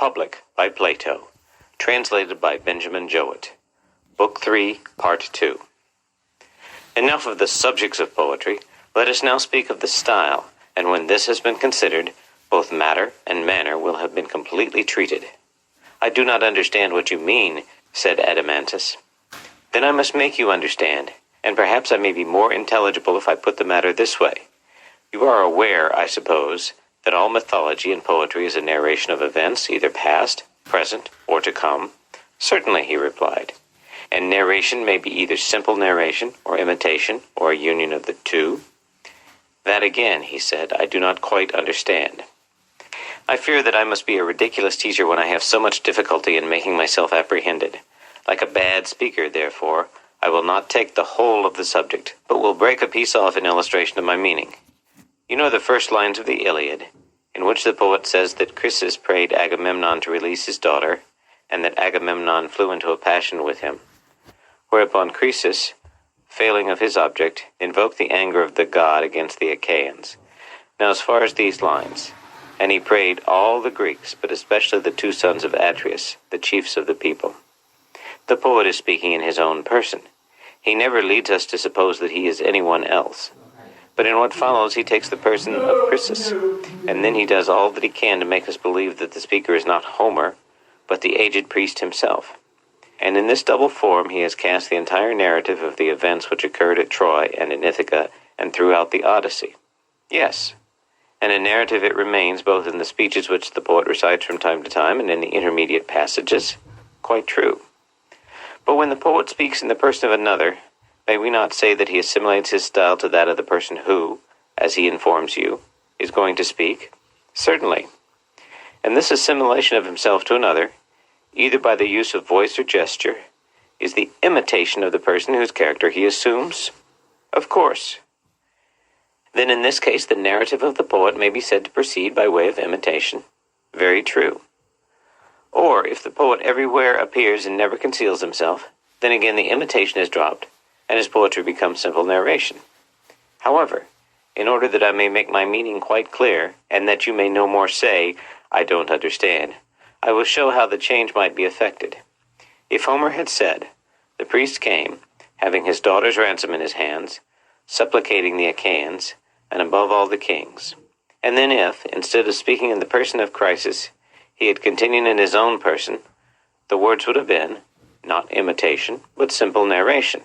Republic by Plato, translated by Benjamin Jowett. Book 3, Part 2. Enough of the subjects of poetry. Let us now speak of the style, and when this has been considered, both matter and manner will have been completely treated. I do not understand what you mean, said Adeimantus. Then I must make you understand, and perhaps I may be more intelligible if I put the matter this way. You are aware, I suppose, that all mythology and poetry is a narration of events, either past, present, or to come? Certainly, he replied. And narration may be either simple narration, or imitation, or a union of the two? That again, he said, I do not quite understand. I fear that I must be a ridiculous teacher when I have so much difficulty in making myself apprehended. Like a bad speaker, therefore, I will not take the whole of the subject, but will break a piece off in illustration of my meaning. You know the first lines of the Iliad, in which the poet says that Chryses prayed Agamemnon to release his daughter, and that Agamemnon flew into a passion with him. Whereupon Chryses, failing of his object, invoked the anger of the god against the Achaeans. Now as far as these lines, and he prayed all the Greeks, but especially the two sons of Atreus, the chiefs of the people. The poet is speaking in his own person. He never leads us to suppose that he is anyone else. But in what follows he takes the person of Chryses, and then he does all that he can to make us believe that the speaker is not Homer, but the aged priest himself. And in this double form he has cast the entire narrative of the events which occurred at Troy and in Ithaca and throughout the Odyssey. Yes, and a narrative it remains both in the speeches which the poet recites from time to time and in the intermediate passages. Quite true. But when the poet speaks in the person of another, may we not say that he assimilates his style to that of the person who, as he informs you, is going to speak? Certainly. And this assimilation of himself to another, either by the use of voice or gesture, is the imitation of the person whose character he assumes? Of course. Then in this case the narrative of the poet may be said to proceed by way of imitation. Very true. Or if the poet everywhere appears and never conceals himself, then again the imitation is dropped, and his poetry becomes simple narration. However, in order that I may make my meaning quite clear, and that you may no more say, I don't understand, I will show how the change might be effected. If Homer had said, the priest came, having his daughter's ransom in his hands, supplicating the Achaeans, and above all the kings, and then if, instead of speaking in the person of Chryses, he had continued in his own person, the words would have been, not imitation, but simple narration.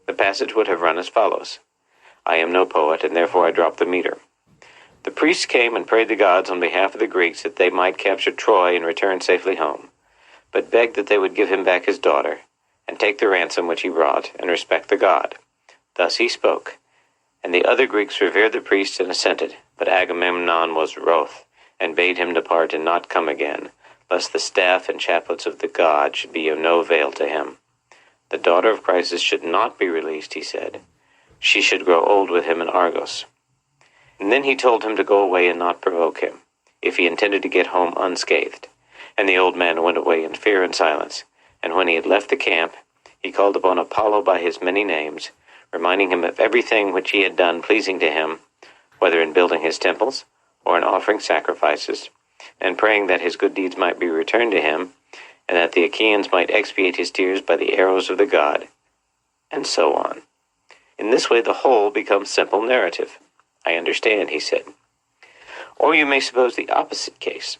The passage would have run as follows. I am no poet, and therefore I drop the meter. The priests came and prayed the gods on behalf of the Greeks that they might capture Troy and return safely home, but begged that they would give him back his daughter, and take the ransom which he brought, and respect the god. Thus he spoke, and the other Greeks revered the priests and assented, but Agamemnon was wroth, and bade him depart and not come again, lest the staff and chaplets of the god should be of no avail to him. The daughter of Chryses should not be released, he said. She should grow old with him in Argos. And then he told him to go away and not provoke him, if he intended to get home unscathed. And the old man went away in fear and silence. And when he had left the camp, he called upon Apollo by his many names, reminding him of everything which he had done pleasing to him, whether in building his temples or in offering sacrifices, and praying that his good deeds might be returned to him, and that the Achaeans might expiate his tears by the arrows of the god, and so on. In this way the whole becomes simple narrative. I understand, he said. Or you may suppose the opposite case,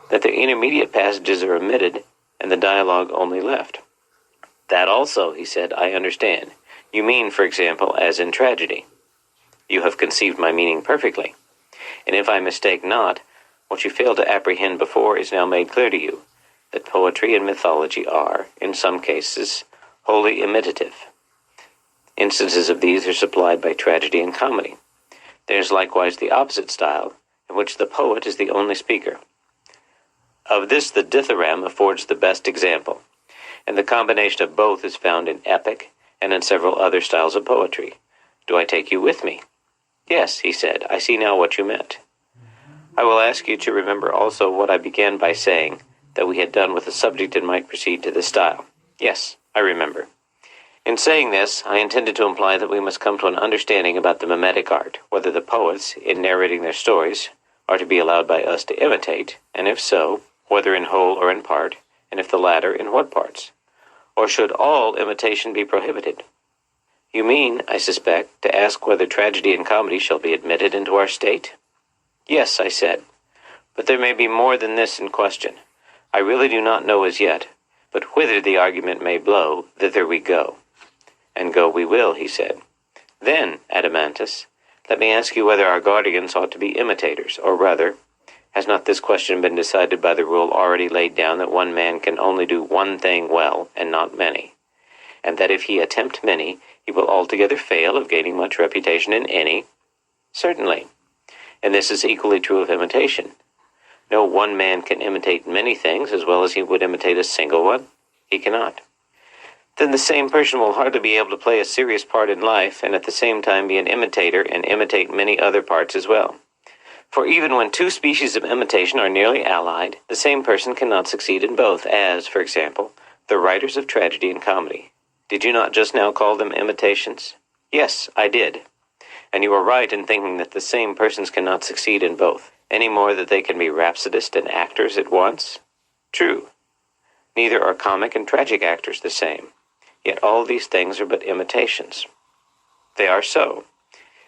that the intermediate passages are omitted, and the dialogue only left. That also, he said, I understand. You mean, for example, as in tragedy. You have conceived my meaning perfectly. And if I mistake not, what you failed to apprehend before is now made clear to you, that poetry and mythology are, in some cases, wholly imitative. Instances of these are supplied by tragedy and comedy. There is likewise the opposite style, in which the poet is the only speaker. Of this the dithyramb affords the best example, and the combination of both is found in epic and in several other styles of poetry. Do I take you with me? Yes, he said, I see now what you meant. I will ask you to remember also what I began by saying, that we had done with the subject and might proceed to the style. Yes, I remember. In saying this, I intended to imply that we must come to an understanding about the mimetic art, whether the poets, in narrating their stories, are to be allowed by us to imitate, and if so, whether in whole or in part, and if the latter, in what parts? Or should all imitation be prohibited? You mean, I suspect, to ask whether tragedy and comedy shall be admitted into our state? Yes, I said, but there may be more than this in question. I really do not know as yet, but whither the argument may blow, thither we go. And go we will, he said. Then, Adeimantus, let me ask you whether our guardians ought to be imitators, or rather, has not this question been decided by the rule already laid down that one man can only do one thing well, and not many, and that if he attempt many, he will altogether fail of gaining much reputation in any? Certainly. And this is equally true of imitation. No one man can imitate many things as well as he would imitate a single one. He cannot. Then the same person will hardly be able to play a serious part in life and at the same time be an imitator and imitate many other parts as well. For even when two species of imitation are nearly allied, the same person cannot succeed in both, as, for example, the writers of tragedy and comedy. Did you not just now call them imitations? Yes, I did. And you are right in thinking that the same persons cannot succeed in both, any more than they can be rhapsodists and actors at once? True. Neither are comic and tragic actors the same. Yet all these things are but imitations. They are so.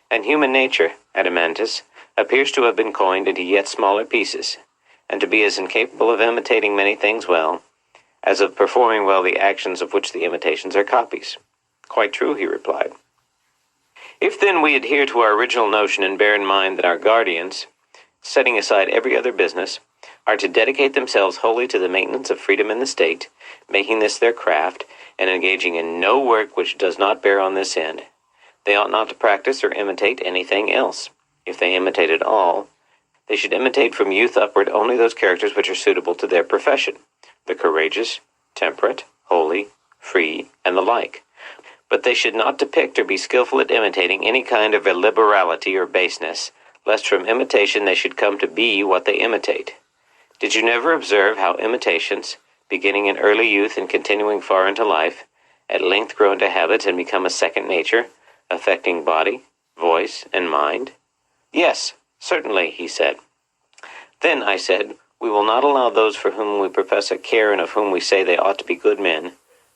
And human nature, Adeimantus, appears to have been coined into yet smaller pieces, and to be as incapable of imitating many things well, as of performing well the actions of which the imitations are copies. Quite true, he replied. If then we adhere to our original notion and bear in mind that our guardians, setting aside every other business, are to dedicate themselves wholly to the maintenance of freedom in the state, making this their craft, and engaging in no work which does not bear on this end, they ought not to practice or imitate anything else. If they imitate at all, they should imitate from youth upward only those characters which are suitable to their profession, the courageous, temperate, holy, free, and the like. But they should not depict or be skillful at imitating any kind of illiberality or baseness, lest from imitation they should come to be what they imitate. Did you never observe how imitations, beginning in early youth and continuing far into life, at length grow into habits and become a second nature, affecting body, voice, and mind? Yes, certainly, he said. Then, I said, we will not allow those for whom we profess a care and of whom we say they ought to be good men,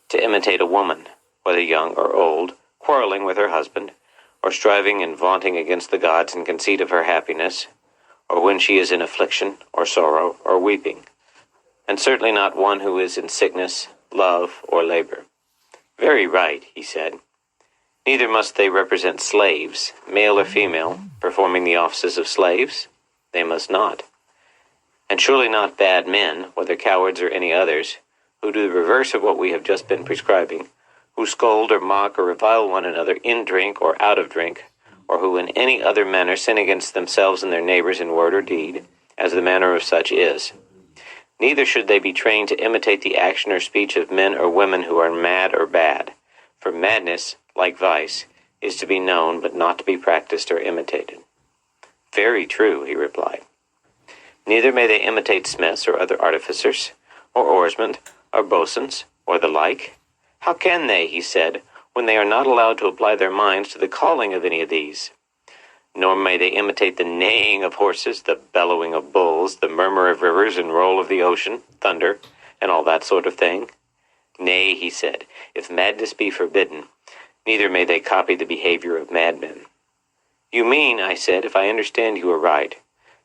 to imitate a woman, whether young or old, quarreling with her husband, or striving and vaunting against the gods in conceit of her happiness, or when she is in affliction, or sorrow, or weeping, and certainly not one who is in sickness, love, or labor. Very right, he said. Neither must they represent slaves, male or female, performing the offices of slaves. They must not. And surely not bad men, whether cowards or any others, who do the reverse of what we have just been prescribing, who scold or mock or revile one another in drink or out of drink, or who in any other manner sin against themselves and their neighbors in word or deed, as the manner of such is. Neither should they be trained to imitate the action or speech of men or women who are mad or bad, for madness, like vice, is to be known but not to be practiced or imitated. Very true, he replied. Neither may they imitate smiths or other artificers, or oarsmen, or boatswains, or the like. How can they, he said, when they are not allowed to apply their minds to the calling of any of these? Nor may they imitate the neighing of horses, the bellowing of bulls, the murmur of rivers and roll of the ocean, thunder, and all that sort of thing. Nay, he said, if madness be forbidden, neither may they copy the behavior of madmen. You mean, I said, if I understand you aright,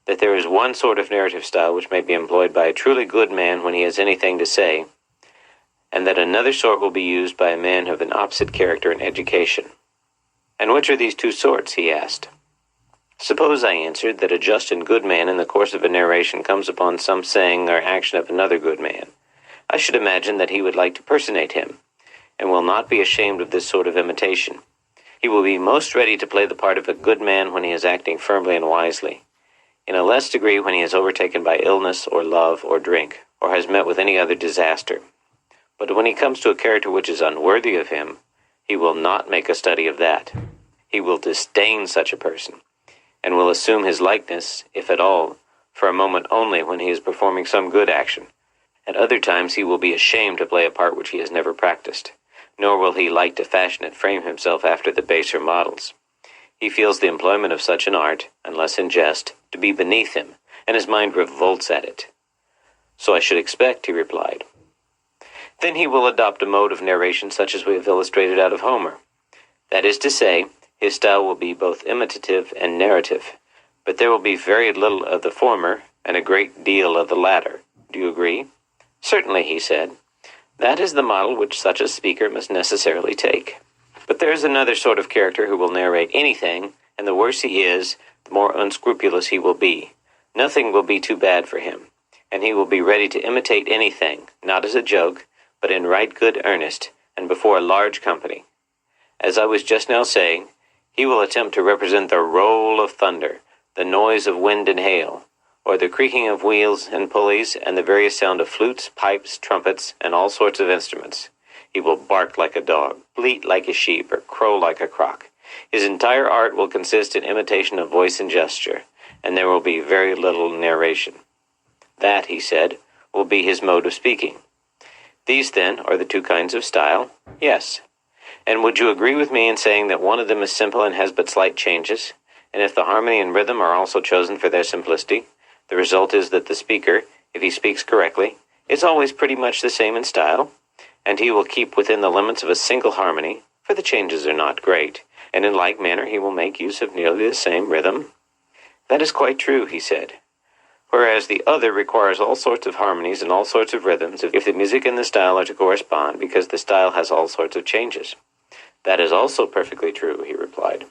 that there is one sort of narrative style which may be employed by a truly good man when he has anything to say, and that another sort will be used by a man of an opposite character and education. And which are these two sorts, he asked. Suppose, I answered, that a just and good man in the course of a narration comes upon some saying or action of another good man. I should imagine that he would like to personate him, and will not be ashamed of this sort of imitation. He will be most ready to play the part of a good man when he is acting firmly and wisely, in a less degree when he is overtaken by illness or love or drink, or has met with any other disaster. But when he comes to a character which is unworthy of him, he will not make a study of that. He will disdain such a person, and will assume his likeness, if at all, for a moment only when he is performing some good action. At other times he will be ashamed to play a part which he has never practiced, nor will he like to fashion and frame himself after the baser models. He feels the employment of such an art, unless in jest, to be beneath him, and his mind revolts at it. "So I should expect," he replied. "Then he will adopt a mode of narration such as we have illustrated out of Homer. That is to say, his style will be both imitative and narrative, but there will be very little of the former and a great deal of the latter. Do you agree?" "Certainly," he said. "That is the model which such a speaker must necessarily take. But there is another sort of character who will narrate anything, and the worse he is, the more unscrupulous he will be. Nothing will be too bad for him, and he will be ready to imitate anything, not as a joke, but in right good earnest, and before a large company. As I was just now saying, he will attempt to represent the roll of thunder, the noise of wind and hail, or the creaking of wheels and pulleys, and the various sound of flutes, pipes, trumpets, and all sorts of instruments. He will bark like a dog, bleat like a sheep, or crow like a cock. His entire art will consist in imitation of voice and gesture, and there will be very little narration. That," he said, "will be his mode of speaking. These, then, are the two kinds of style?" "Yes." "And would you agree with me in saying that one of them is simple and has but slight changes? And if the harmony and rhythm are also chosen for their simplicity, the result is that the speaker, if he speaks correctly, is always pretty much the same in style, and he will keep within the limits of a single harmony, for the changes are not great, and in like manner he will make use of nearly the same rhythm?" "That is quite true," he said. "Whereas the other requires all sorts of harmonies and all sorts of rhythms, if the music and the style are to correspond, because the style has all sorts of changes." "That is also perfectly true," he replied.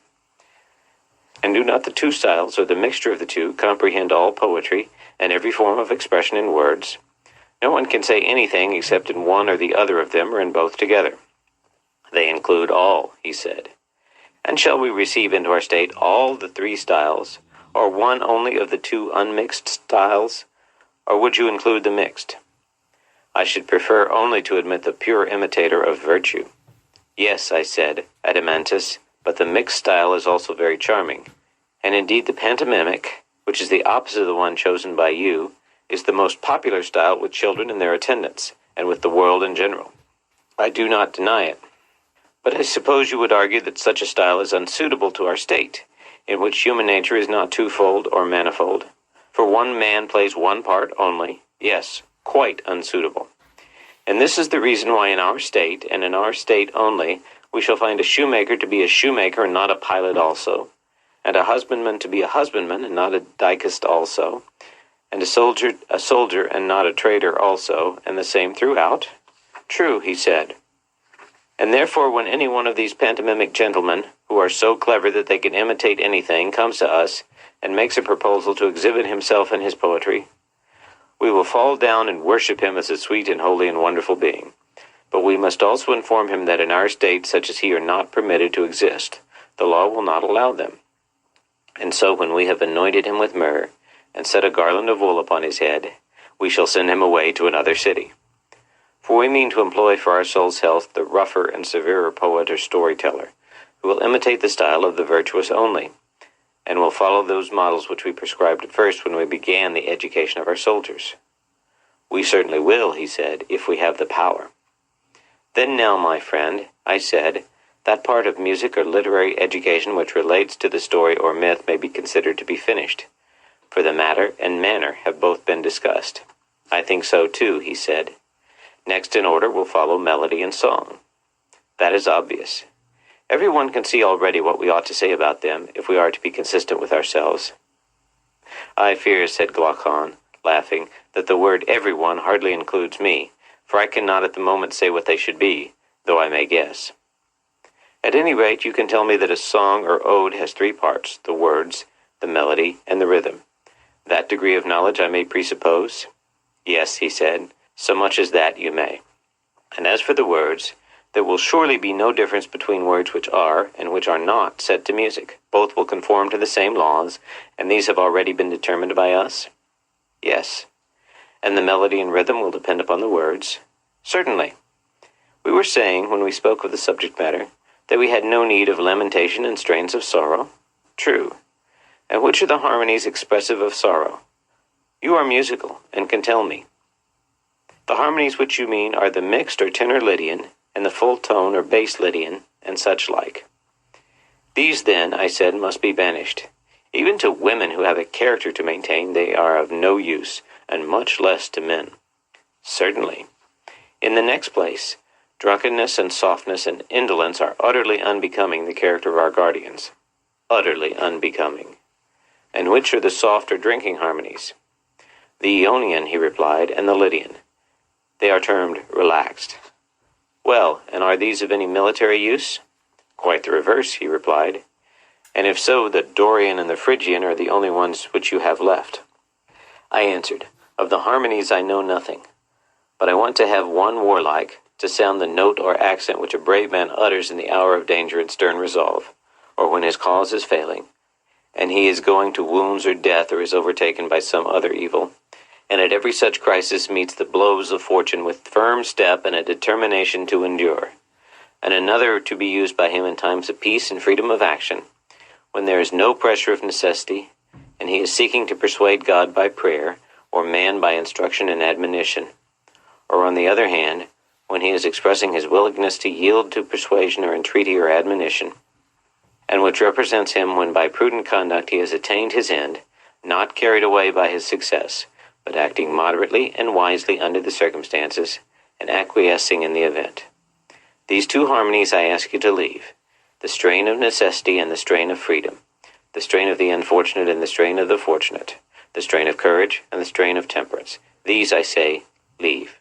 "And do not the two styles, or the mixture of the two, comprehend all poetry, and every form of expression in words? No one can say anything except in one or the other of them, or in both together." "They include all," he said. "And shall we receive into our state all the three styles, or one only of the two unmixed styles? Or would you include the mixed?" "I should prefer only to admit the pure imitator of virtue." "Yes," I said, "Adeimantus, but the mixed style is also very charming. And indeed the pantomimic, which is the opposite of the one chosen by you, is the most popular style with children and their attendants, and with the world in general. I do not deny it. But I suppose you would argue that such a style is unsuitable to our state, in which human nature is not twofold or manifold. For one man plays one part only. Yes, quite unsuitable. And this is the reason why in our state, and in our state only, we shall find a shoemaker to be a shoemaker and not a pilot also, and a husbandman to be a husbandman and not a dicast also, and a soldier and not a trader also, and the same throughout." "True," he said. "And therefore when any one of these pantomimic gentlemen, who are so clever that they can imitate anything, comes to us, and makes a proposal to exhibit himself and his poetry, we will fall down and worship him as a sweet and holy and wonderful being. But we must also inform him that in our state such as he are not permitted to exist. The law will not allow them. And so when we have anointed him with myrrh, and set a garland of wool upon his head, we shall send him away to another city. For we mean to employ for our soul's health the rougher and severer poet or storyteller, who will imitate the style of the virtuous only, and will follow those models which we prescribed at first when we began the education of our soldiers." "We certainly will," he said, "if we have the power." "Then now, my friend," I said, "that part of music or literary education which relates to the story or myth may be considered to be finished, for the matter and manner have both been discussed." "I think so too," he said. "Next in order will follow melody and song." "That is obvious. Everyone can see already what we ought to say about them, if we are to be consistent with ourselves." "I fear," said Glaucon, laughing, "that the word everyone hardly includes me, for I cannot at the moment say what they should be, though I may guess." "At any rate, you can tell me that a song or ode has three parts, the words, the melody, and the rhythm. That degree of knowledge I may presuppose?" "Yes," he said, "so much as that you may. And as for the words, there will surely be no difference between words which are and which are not set to music. Both will conform to the same laws, and these have already been determined by us?" "Yes." "And the melody and rhythm will depend upon the words?" "Certainly. We were saying, when we spoke of the subject matter, that we had no need of lamentation and strains of sorrow?" "True. And which are the harmonies expressive of sorrow? You are musical, and can tell me." "The harmonies which you mean are the mixed or tenor Lydian, and the full tone or bass Lydian, and such like." "These, then," I said, "must be banished. Even to women who have a character to maintain, they are of no use, and much less to men. Certainly. In the next place, drunkenness and softness and indolence are utterly unbecoming the character of our guardians. Utterly unbecoming. And which are the soft or drinking harmonies? The Ionian, he replied, and the Lydian. They are termed relaxed. Well, and are these of any military use? Quite the reverse, he replied. And if so, the Dorian and the Phrygian are the only ones which you have left. I answered, of the harmonies I know nothing, but I want to have one warlike, to sound the note or accent which a brave man utters in the hour of danger and stern resolve, or when his cause is failing, and he is going to wounds or death or is overtaken by some other evil, and at every such crisis meets the blows of fortune with firm step and a determination to endure, and another to be used by him in times of peace and freedom of action, when there is no pressure of necessity, and he is seeking to persuade God by prayer, or man by instruction and admonition, or on the other hand, when he is expressing his willingness to yield to persuasion or entreaty or admonition, and which represents him when by prudent conduct he has attained his end, not carried away by his success, but acting moderately and wisely under the circumstances, and acquiescing in the event. These two harmonies I ask you to leave, the strain of necessity and the strain of freedom, the strain of the unfortunate and the strain of the fortunate, the strain of courage and the strain of temperance. These, I say, leave.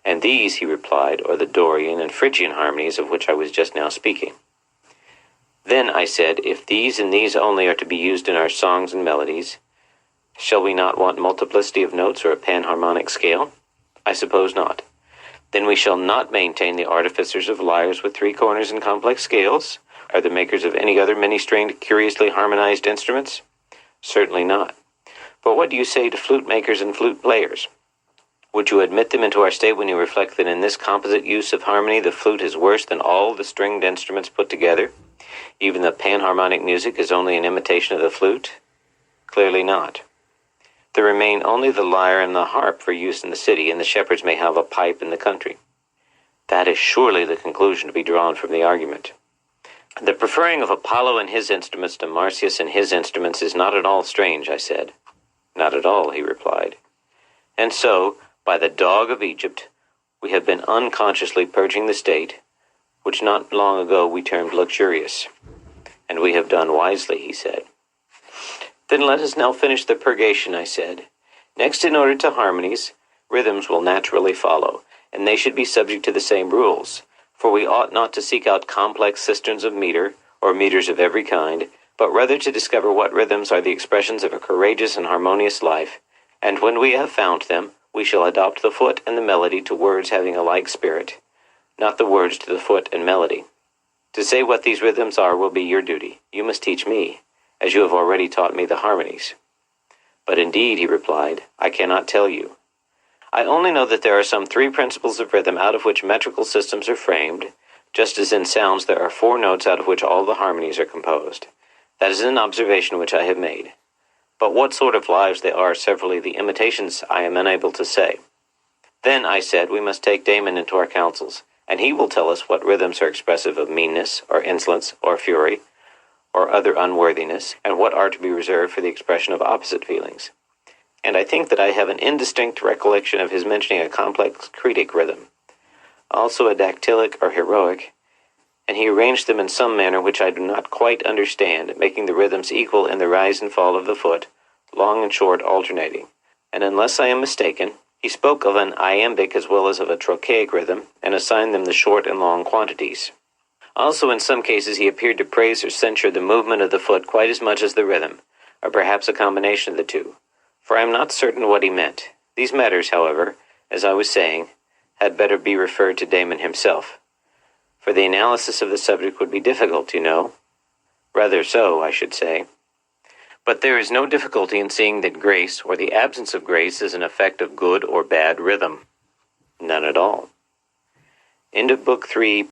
And these, he replied, are the Dorian and Phrygian harmonies of which I was just now speaking. Then, I said, if these and these only are to be used in our songs and melodies, shall we not want multiplicity of notes or a panharmonic scale? I suppose not. Then we shall not maintain the artificers of lyres with three corners and complex scales, or the makers of any other many-stringed, curiously harmonized instruments? Certainly not. But what do you say to flute makers and flute players? Would you admit them into our state when you reflect that in this composite use of harmony the flute is worse than all the stringed instruments put together? Even the panharmonic music is only an imitation of the flute? Clearly not. There remain only the lyre and the harp for use in the city, and the shepherds may have a pipe in the country. That is surely the conclusion to be drawn from the argument. The preferring of Apollo and his instruments to Marsyas and his instruments is not at all strange, I said. Not at all, he replied. And so, by the dog of Egypt, we have been unconsciously purging the state, which not long ago we termed luxurious. And we have done wisely, he said. Then let us now finish the purgation, I said. Next, in order to harmonies, rhythms will naturally follow, and they should be subject to the same rules, for we ought not to seek out complex cisterns of meter, or meters of every kind, but rather to discover what rhythms are the expressions of a courageous and harmonious life, and when we have found them, we shall adopt the foot and the melody to words having a like spirit, not the words to the foot and melody. To say what these rhythms are will be your duty. You must teach me, as you have already taught me the harmonies. But indeed, he replied, I cannot tell you. I only know that there are some 3 principles of rhythm out of which metrical systems are framed, just as in sounds there are 4 notes out of which all the harmonies are composed. That is an observation which I have made. But what sort of lives they are severally the imitations I am unable to say. Then, I said, we must take Damon into our counsels, and he will tell us what rhythms are expressive of meanness, or insolence, or fury, or other unworthiness, and what are to be reserved for the expression of opposite feelings. And I think that I have an indistinct recollection of his mentioning a complex Cretic rhythm, also a dactylic or heroic, and he arranged them in some manner which I do not quite understand, making the rhythms equal in the rise and fall of the foot, long and short alternating. And unless I am mistaken, he spoke of an iambic as well as of a trochaic rhythm, and assigned them the short and long quantities. Also, in some cases, he appeared to praise or censure the movement of the foot quite as much as the rhythm, or perhaps a combination of the two, for I am not certain what he meant. These matters, however, as I was saying, had better be referred to Damon himself, for the analysis of the subject would be difficult, you know. Rather so, I should say. But there is no difficulty in seeing that grace, or the absence of grace, is an effect of good or bad rhythm. None at all. End of Book 3.